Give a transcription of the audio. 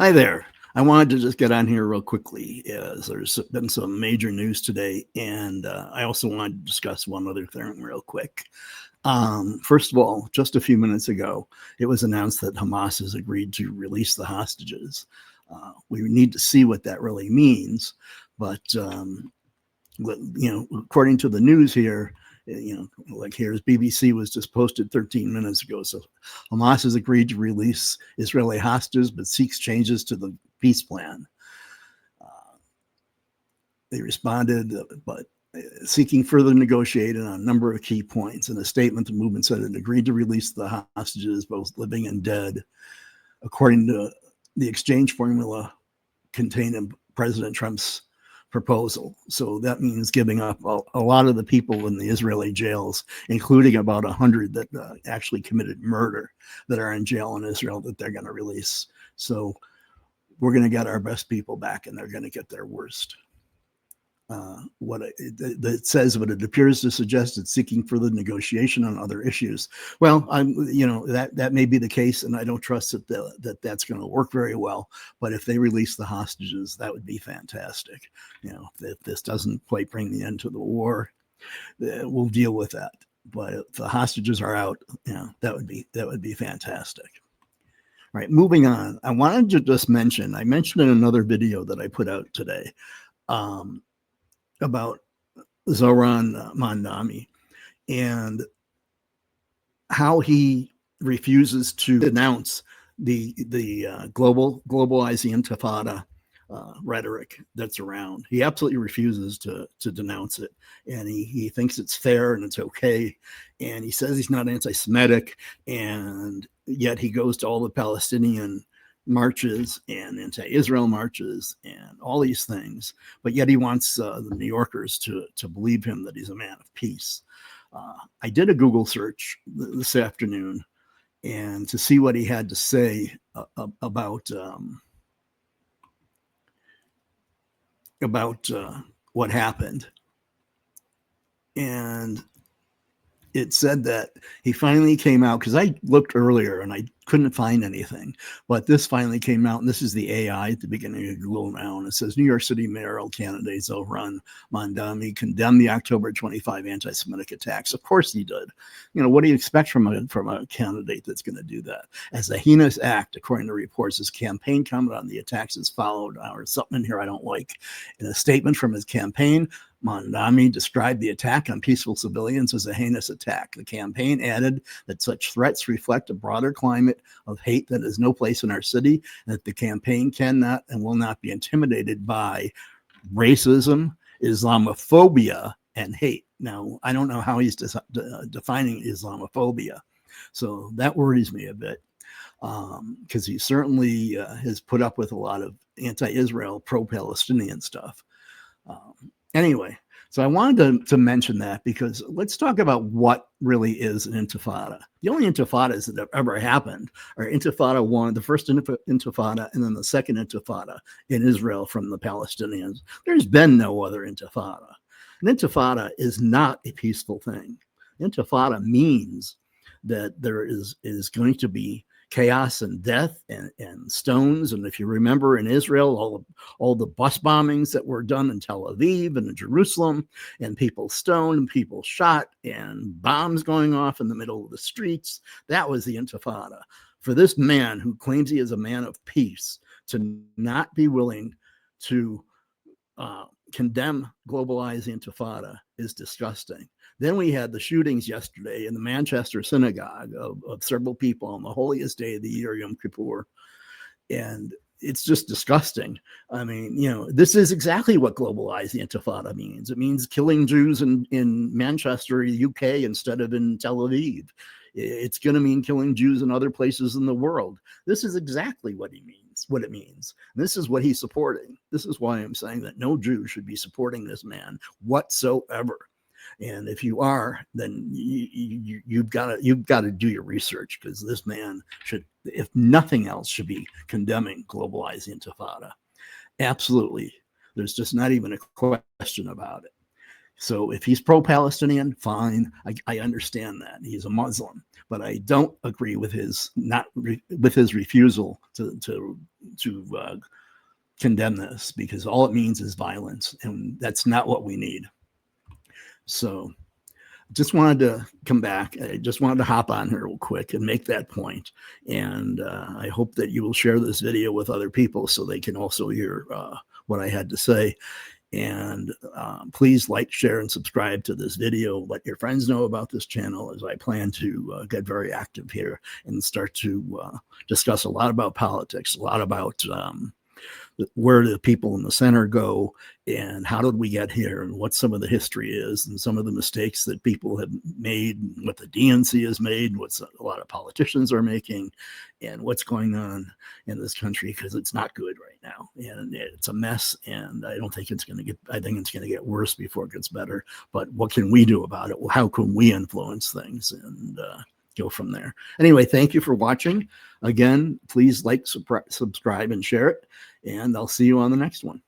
Hi there. I wanted to just get on here real quickly as there's been some major news today, and I also wanted to discuss one other thing real quick. First of all, just a few minutes ago, it was announced that Hamas has agreed to release the hostages. We need to see what that really means, but according to the news here, like here's BBC was just posted 13 minutes ago. So Hamas has agreed to release Israeli hostages, but seeks changes to the peace plan. They responded, but seeking further negotiating on a number of key points. In a statement, the movement said it agreed to release the hostages, both living and dead, according to the exchange formula contained in President Trump's proposal. So that means giving up a lot of the people in the Israeli jails, including about 100 that actually committed murder that are in jail in Israel that they're going to release. So we're going to get our best people back, and they're going to get their worst. What it says, but it appears to suggest it's seeking further negotiation on other issues. Well, that may be the case, and I don't trust that that's going to work very well. But if they release the hostages, that would be fantastic. If this doesn't quite bring the end to the war, we'll deal with that. But if the hostages are out, that would be fantastic. All right, moving on. I wanted to just mention. I mentioned in another video that I put out today. About Zoran Mandami and how he refuses to denounce the globalizing Intifada rhetoric that's around. He absolutely refuses to denounce it, and he thinks it's fair and it's okay, and he says he's not anti-Semitic, and yet he goes to all the Palestinian marches and anti-Israel marches and all these things, but yet he wants the New Yorkers to believe him that he's a man of peace. I did a Google search this afternoon and to see what he had to say about what happened, and it said that he finally came out, because I looked earlier and I couldn't find anything, but this finally came out, and this is the AI at the beginning of Google now, and it says New York City mayoral candidate Zoran Mandami condemned the October 25 anti-Semitic attacks. Of course he did. What do you expect from a candidate that's going to do that? As a heinous act, according to reports, his campaign comment on the attacks is followed, or something in here I don't like. In a statement from his campaign, Mandami described the attack on peaceful civilians as a heinous attack. The campaign added that such threats reflect a broader climate of hate that has no place in our city, and that the campaign cannot and will not be intimidated by racism, Islamophobia, and hate. Now, I don't know how he's defining Islamophobia, so that worries me a bit, because he certainly has put up with a lot of anti-Israel, pro-Palestinian stuff. Anyway, so I wanted to mention that, because let's talk about what really is an intifada. The only intifadas that have ever happened are Intifada 1, the first intifada, and then the second intifada in Israel from the Palestinians. There's been no other intifada. An intifada is not a peaceful thing. Intifada means that there is going to be chaos and death and stones. And if you remember in Israel, all the bus bombings that were done in Tel Aviv and in Jerusalem, and people stoned and people shot and bombs going off in the middle of the streets, that was the Intifada. For this man who claims he is a man of peace to not be willing to condemn globalizing Intifada is disgusting. Then we had the shootings yesterday in the Manchester synagogue of several people on the holiest day of the year, Yom Kippur. And it's just disgusting. I mean, this is exactly what globalizing Intifada means. It means killing Jews in Manchester, UK, instead of in Tel Aviv. It's going to mean killing Jews in other places in the world. This is exactly what it means. This is what he's supporting. This is why I'm saying that no Jew should be supporting this man whatsoever. And if you are, then you've got to do your research, because this man should, if nothing else, should be condemning globalizing Intifada. Absolutely. There's just not even a question about it. So if he's pro-Palestinian, fine. I understand that. He's a Muslim, but I don't agree with his refusal to condemn this, because all it means is violence, and that's not what we need. So just wanted to come back. I just wanted to hop on here real quick and make that point. And I hope that you will share this video with other people so they can also hear what I had to say. And please like, share, and subscribe to this video. Let your friends know about this channel, as I plan to get very active here and start to discuss a lot about politics, a lot about where do the people in the center go, and how did we get here, and what some of the history is, and some of the mistakes that people have made, what the DNC has made, what a lot of politicians are making, and what's going on in this country, because it's not good right now, and it's a mess. And I don't think it's going to get, I think it's going to get worse before it gets better. But what can we do about it? Well, how can we influence things and go from there? Anyway, thank you for watching. Again, please like, subscribe, and share it. And I'll see you on the next one.